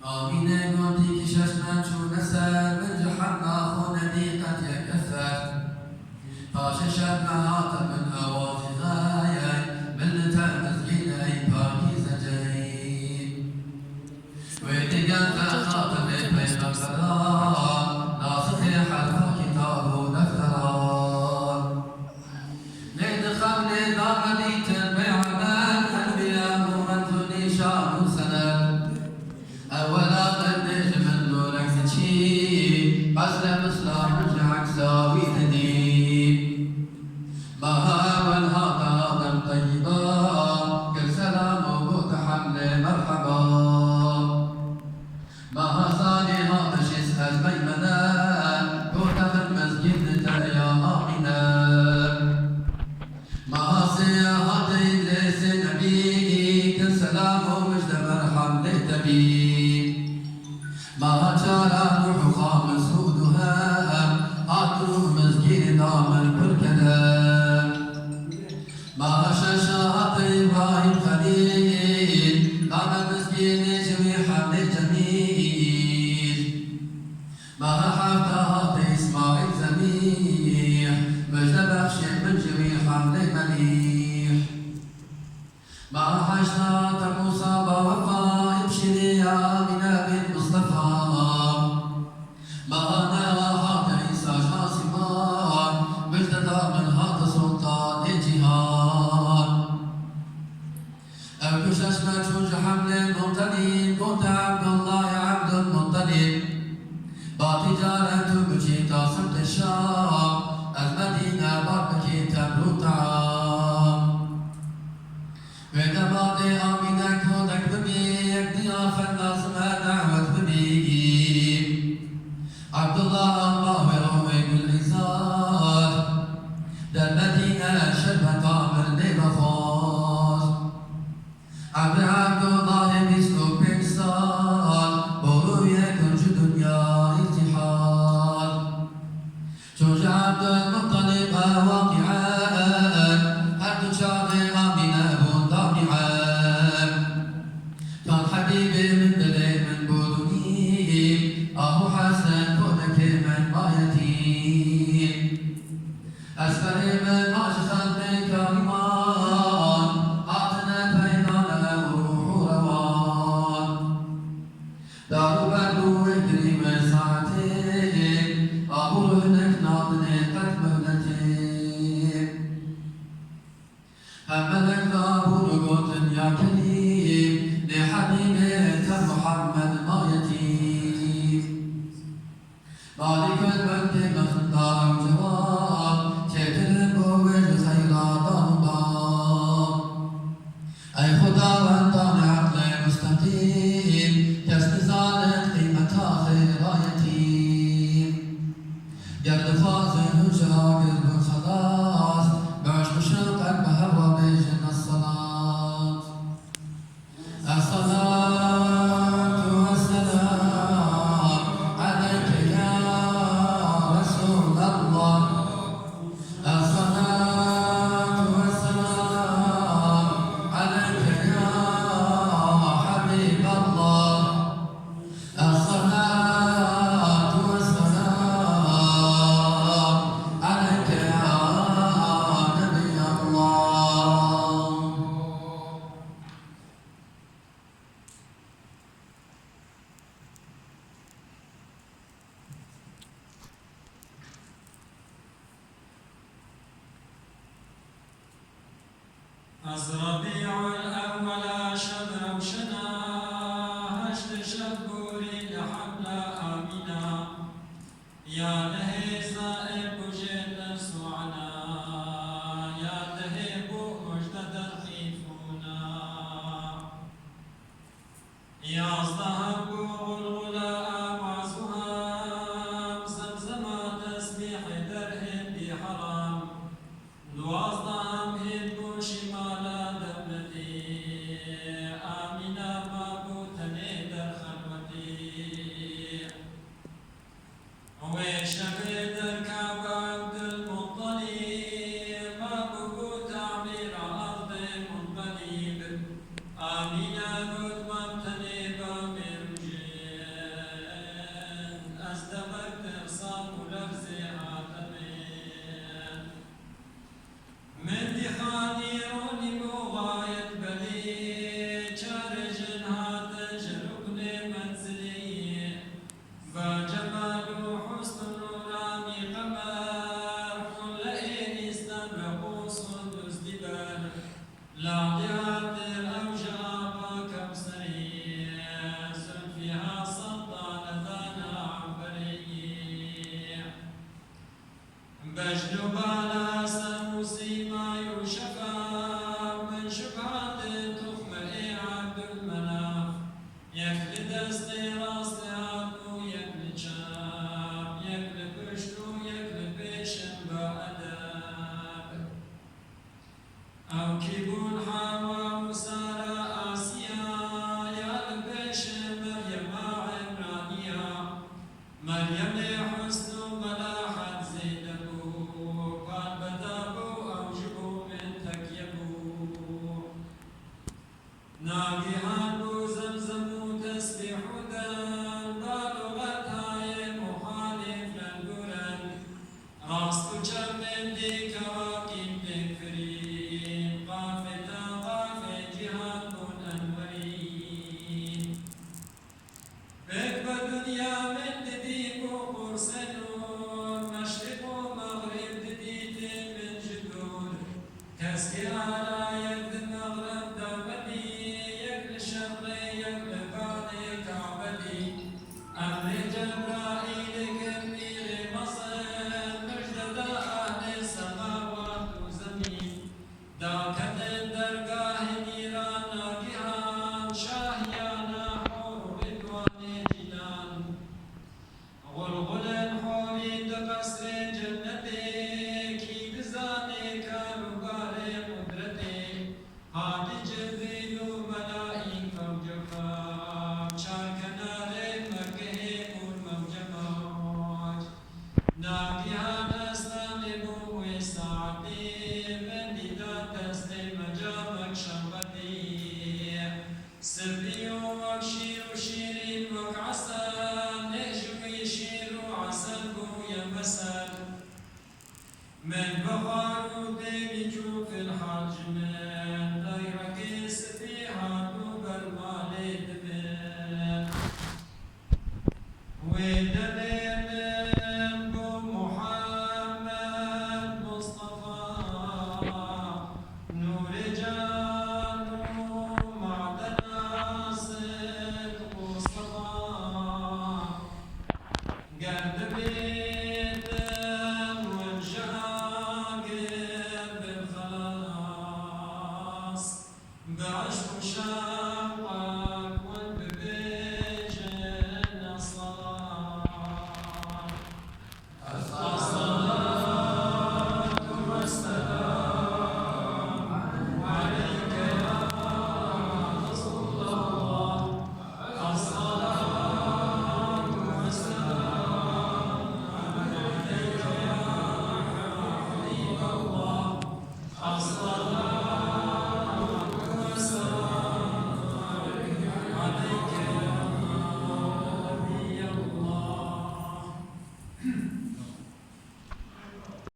آمین گوتی که ششمن چون سر من جحنا خون دیقت یک اثر پاش شب نهات من آواز غایه من تمزگین ای پاکیزه جهیم ویدگان تخاطب پیغمبران ناسخ حرفا کتاب و دفتران نید خمل دامدیتن بیعمل انبیاء و منزلی شان و سند اولا قدش من دونك سچی قصد مصلح رجعك ساوي دنيم ما هاول هاتا دم طيبا كل سلام وبوت حمل مرحبا ما صاني هذا شيس أزمي منا بوت من مسجد يا آمنا ما سيهات إدريس نبي كل سلام ومجد مرحب لتبي ما جرى روح خامس هودها أطلب مسجد دامن كل كلام ما شاشات إبراهيم خليل دامن مسجد جميع حمل جميل ما حفتها إسماعيل زميح مجد بخش من جميع حمل مليح ما حشنات موسى بوفا ابشري يا من بن مصطفى ما نراها عيسى شاسمان مجددا من هذا سلطان الجهان أبو ششمة شوج حمل المطلب كنت عبد الله عبد المطلب باتجارة بجيتا سمت الشام المدينة بابكي تبلو طعام وإذا بعد آمينك هودك ببي ضيافة لازم دعوة ببي عبد الله وروي بالعزار در مدينة شبه طامر لبخاز عبد الله بيسلو بيكسال بروي كنج دنيا التحال شوج عبد المطلب واقعا عبد شاغي آمنة كان حبيبي من بلي من بودني أبو حسن كونك من ما يتيم أسفري من ما شخلت كريمان أعطنا بيننا وروح روان دارو بدو اجري من ساعتين أبو رهنك ناضني قد مهلتين همدك أبو رقوت يا كريم لحبيبك محمد ما يتيم مالك الملك مختار الجواب شكل بوج خيرات الباب أي خدا وانت عقل مستقيم كاستزالت قيمتها خير يتيم يرد فاضل وجهك بالخلاص بعش مشرق بهوى بجن الصلاة الصلاة والسلام عليك يا رسول الله الصلاة والسلام عليك يا حبيب الله الصلاة والسلام عليك يا نبي الله از ربیع الاول شب روشنا هشت شب بوری لحمل آمینا یا له زائر بجد سوعنا یا له بو مجد درخیفونا یازده بو غلغلا معزوها زمزما تسبیح درهم بی حرام دوازدهم هید بو شمالا دبلتی آمینا ما بو تنه در خلوتی وشب در کعبه عبدالمطلب ما بو تعمیر ارض منقلب آمینا بود ممتنه با مرجی لا يقدر أوجاب كبسري فيها سلطان ذانا عبري بجنب على سنوسي ما يشفى من شبهات تخم عبد المناف يكل دستي راس عدو يكل شاب يكل بشتو يكل بيشن بأداب أو كيبون حوا وسارة آسيا يا البيش مريم عمرانية مريم حسن ملاحة زينبو قال بدابو أوجبو من تكيبو ناقيهان بو زمزم تسبيح دان بالغتها مخالف للقران راس تجمل دي كواكب تكفرين قافتا قافة جهاد أنورين بك دنيا من دديك وقرسنون مشرق ومغرب دديت من جدود كسكي على يد المغرب دوبني يد الشرق يد بعد كعبلي أمر جبرائيل كبير مصر مجد أهل السماوات وزمين ذاك الدرجاه نيران ناقها شاهيانا حور رضوان جنان غلغل الحور قصر جنتك بزانك ربار قدرتك هادي جبريل ملائكة وجفا شاركنا لمكه والموجبات ناقها نسلم وسعدي من إذا تسلم جامك شربتي سبي وشير شيرين وعسل نجم يشير عسل يا مسل من بخار ديجو في الحاج من غيرك سبيها دوبر مالي دبن ودليل محمد مصطفى نور جانو معدن صدق مصطفى قلب بيت والجاقب بالخلاص بعشق شاقة